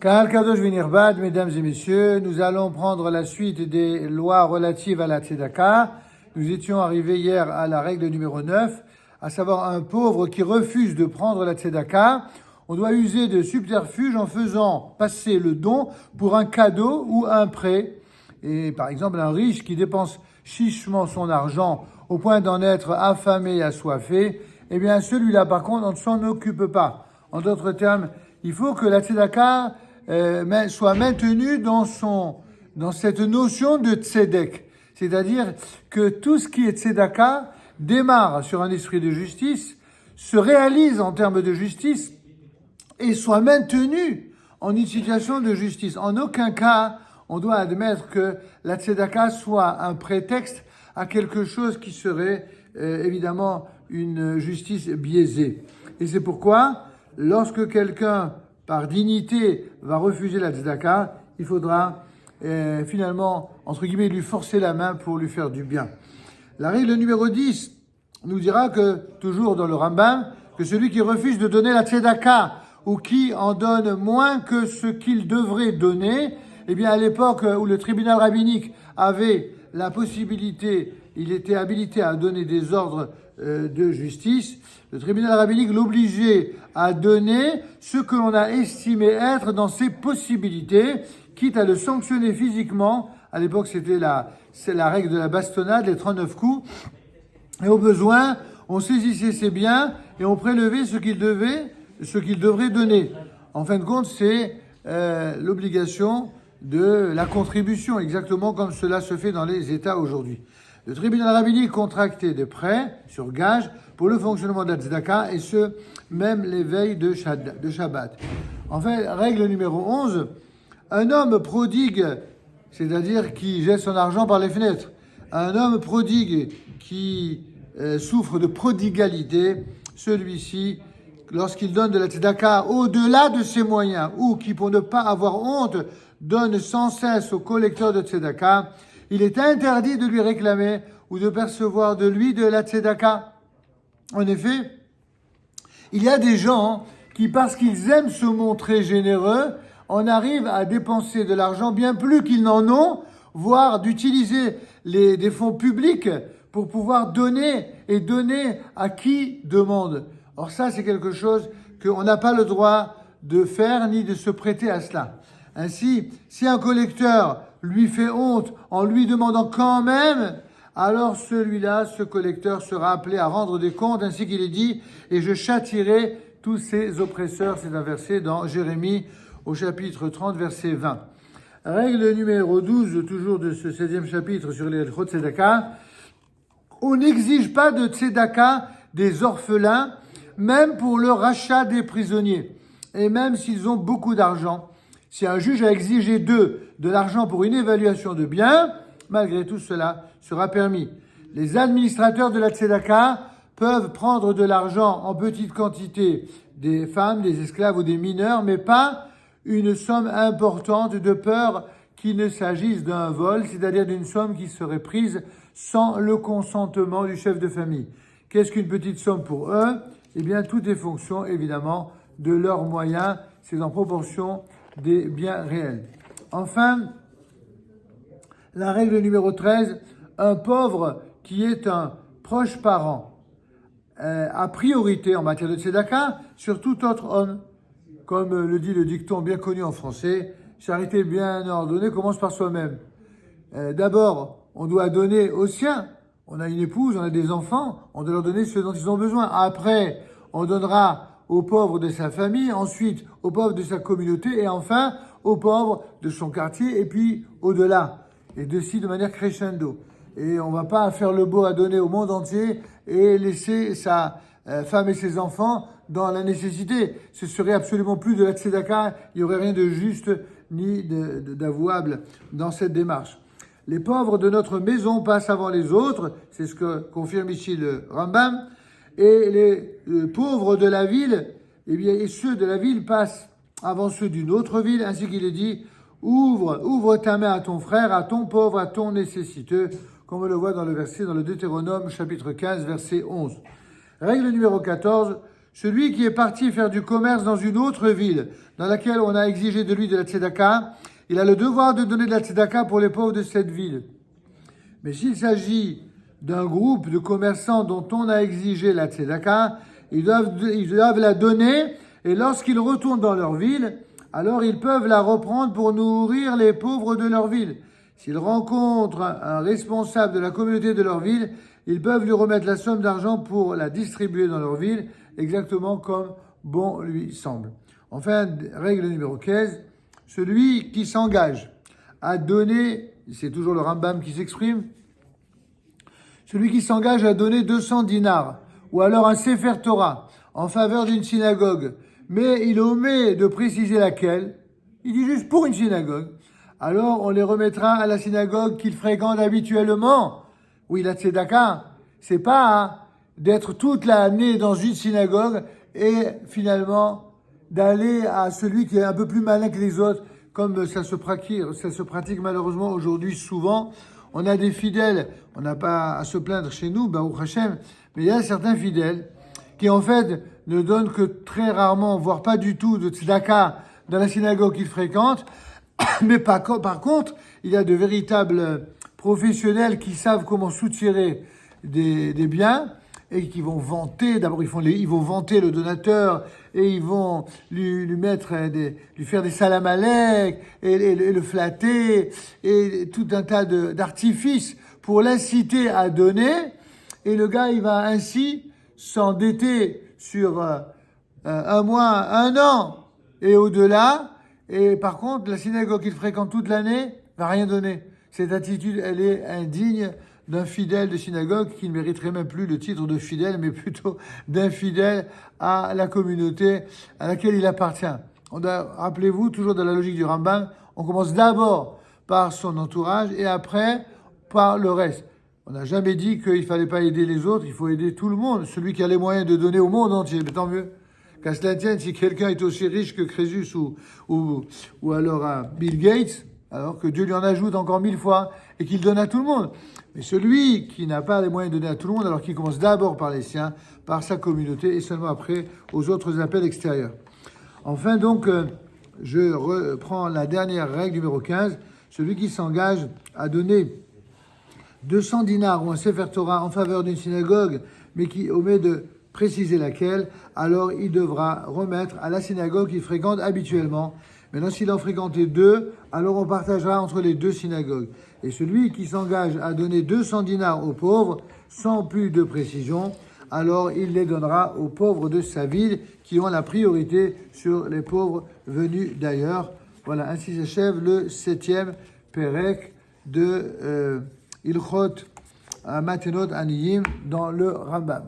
Kahal Kadosh Vinirbad, mesdames et messieurs, nous allons prendre la suite des lois relatives à la tzedaka. Nous étions arrivés hier à la règle numéro 9, à savoir un pauvre qui refuse de prendre la tzedaka. On doit user de subterfuge en faisant passer le don pour un cadeau ou un prêt. Et par exemple, un riche qui dépense chichement son argent au point d'en être affamé et assoiffé, eh bien celui-là par contre, on ne s'en occupe pas. En d'autres termes, il faut que la tzedaka soit maintenue dans cette notion de tzedek. C'est-à-dire que tout ce qui est tzedaka démarre sur un esprit de justice, se réalise en termes de justice et soit maintenu en une situation de justice. En aucun cas, on doit admettre que la tzedaka soit un prétexte à quelque chose qui serait évidemment une justice biaisée. Et c'est pourquoi, lorsque quelqu'un, par dignité, va refuser la tzedaka, il faudra finalement, entre guillemets, lui forcer la main pour lui faire du bien. La règle numéro 10 nous dira que, toujours dans le Rambam, que celui qui refuse de donner la tzedaka ou qui en donne moins que ce qu'il devrait donner, eh bien, à l'époque où le tribunal rabbinique avait la possibilité, il était habilité à donner des ordres de justice, le tribunal rabbinique l'obligeait à donner ce que l'on a estimé être dans ses possibilités, quitte à le sanctionner physiquement. À l'époque, c'est la règle de la bastonnade, les 39 coups. Et au besoin, on saisissait ses biens et on prélevait ce qu'il devrait donner. En fin de compte, c'est l'obligation de la contribution, exactement comme cela se fait dans les États aujourd'hui. Le tribunal rabbinique contractait des prêts sur gage pour le fonctionnement de la tzedaka, et ce, même les veilles de Shabbat. Enfin, règle numéro 11, un homme prodigue, c'est-à-dire qui jette son argent par les fenêtres, un homme prodigue qui souffre de prodigalité, celui-ci, lorsqu'il donne de la tzedaka au-delà de ses moyens, ou qui, pour ne pas avoir honte, donne sans cesse au collecteur de tzedaka, il est interdit de lui réclamer ou de percevoir de lui de la tzedaka. En effet, il y a des gens qui, parce qu'ils aiment se montrer généreux, en arrivent à dépenser de l'argent bien plus qu'ils n'en ont, voire d'utiliser des fonds publics pour pouvoir donner et donner à qui demande. Or ça, c'est quelque chose qu'on n'a pas le droit de faire ni de se prêter à cela. Ainsi, si un collecteur lui fait honte en lui demandant quand même, alors ce collecteur sera appelé à rendre des comptes, ainsi qu'il est dit, et je châtierai tous ses oppresseurs. C'est un verset dans Jérémie au chapitre 30, verset 20. Règle numéro 12, toujours de ce 16e chapitre sur les Hilchot Tzedaka. On n'exige pas de tzedaka des orphelins, même pour le rachat des prisonniers, et même s'ils ont beaucoup d'argent. Si un juge a exigé d'eux de l'argent pour une évaluation de biens, malgré tout cela sera permis. Les administrateurs de la tzedaka peuvent prendre de l'argent en petite quantité des femmes, des esclaves ou des mineurs, mais pas une somme importante, de peur qu'il ne s'agisse d'un vol, c'est-à-dire d'une somme qui serait prise sans le consentement du chef de famille. Qu'est-ce qu'une petite somme pour eux? Eh bien, tout est fonction, évidemment, de leurs moyens. C'est en proportion des biens réels. Enfin, la règle numéro 13, un pauvre qui est un proche parent a priorité en matière de tzedaka sur tout autre homme. Comme le dit le dicton bien connu en français, charité bien ordonnée commence par soi-même. D'abord, on doit donner aux siens. On a une épouse, on a des enfants, on doit leur donner ce dont ils ont besoin. Après, on donnera aux pauvres de sa famille, ensuite aux pauvres de sa communauté, et enfin aux pauvres de son quartier, et puis au-delà. Et de manière crescendo. Et on va pas faire le beau à donner au monde entier et laisser sa femme et ses enfants dans la nécessité. Ce serait absolument plus de la tzedaka, il n'y aurait rien de juste ni d'avouable dans cette démarche. Les pauvres de notre maison passent avant les autres, c'est ce que confirme ici le Rambam, et les pauvres de la ville, eh bien, et ceux de la ville passent avant ceux d'une autre ville, ainsi qu'il est dit, ouvre ta main à ton frère, à ton pauvre, à ton nécessiteux, comme on le voit dans le verset, dans le Deutéronome, chapitre 15, verset 11. Règle numéro 14, celui qui est parti faire du commerce dans une autre ville, dans laquelle on a exigé de lui de la tzedaka, il a le devoir de donner de la tzedaka pour les pauvres de cette ville. Mais s'il s'agit d'un groupe de commerçants dont on a exigé la tzedaka, ils doivent la donner, et lorsqu'ils retournent dans leur ville, alors ils peuvent la reprendre pour nourrir les pauvres de leur ville. S'ils rencontrent un responsable de la communauté de leur ville, ils peuvent lui remettre la somme d'argent pour la distribuer dans leur ville, exactement comme bon lui semble. Enfin, règle numéro 15, celui qui s'engage à donner, c'est toujours le Rambam qui s'exprime, celui qui s'engage à donner 200 dinars, ou alors un Sefer Torah, en faveur d'une synagogue, mais il omet de préciser laquelle, il dit juste pour une synagogue, alors on les remettra à la synagogue qu'il fréquente habituellement. Oui, la tzedaka, c'est pas d'être toute l'année dans une synagogue et finalement d'aller à celui qui est un peu plus malin que les autres, comme ça se pratique malheureusement aujourd'hui souvent. On a des fidèles, on n'a pas à se plaindre chez nous, Baruch Hashem, mais il y a certains fidèles qui en fait ne donnent que très rarement, voire pas du tout de tzedaka dans la synagogue qu'ils fréquentent. Mais par contre, il y a de véritables professionnels qui savent comment soutirer des biens et qui vont vanter, d'abord ils vont vanter le donateur et ils vont lui faire des salam aleik et le flatter et tout un tas d'artifices pour l'inciter à donner, et le gars il va ainsi s'endetter sur un mois, un an et au-delà, et par contre la synagogue qu'il fréquente toute l'année va rien donner. Cette attitude, elle est indigne d'un fidèle de synagogue qui ne mériterait même plus le titre de fidèle, mais plutôt d'infidèle à la communauté à laquelle il appartient. Rappelez-vous, toujours dans la logique du Rambam, on commence d'abord par son entourage et après par le reste. On n'a jamais dit qu'il fallait pas aider les autres, il faut aider tout le monde. Celui qui a les moyens de donner au monde entier, mais tant mieux. Qu'à cela tienne, si quelqu'un est aussi riche que Crésus ou alors Bill Gates, alors que Dieu lui en ajoute encore 1000 fois et qu'il donne à tout le monde. Mais celui qui n'a pas les moyens de donner à tout le monde, alors qu'il commence d'abord par les siens, par sa communauté et seulement après aux autres appels extérieurs. Enfin donc, je reprends la dernière règle numéro 15. Celui qui s'engage à donner 200 dinars ou un Sefer Torah en faveur d'une synagogue, mais qui omet de préciser laquelle, alors il devra remettre à la synagogue qu'il fréquente habituellement. Maintenant, s'il en fréquentait deux, alors on partagera entre les deux synagogues. Et celui qui s'engage à donner 200 dinars aux pauvres, sans plus de précision, alors il les donnera aux pauvres de sa ville, qui ont la priorité sur les pauvres venus d'ailleurs. Voilà, ainsi s'achève le 7e Pérec de Ilchot Matenot Aniyim dans le Rambam.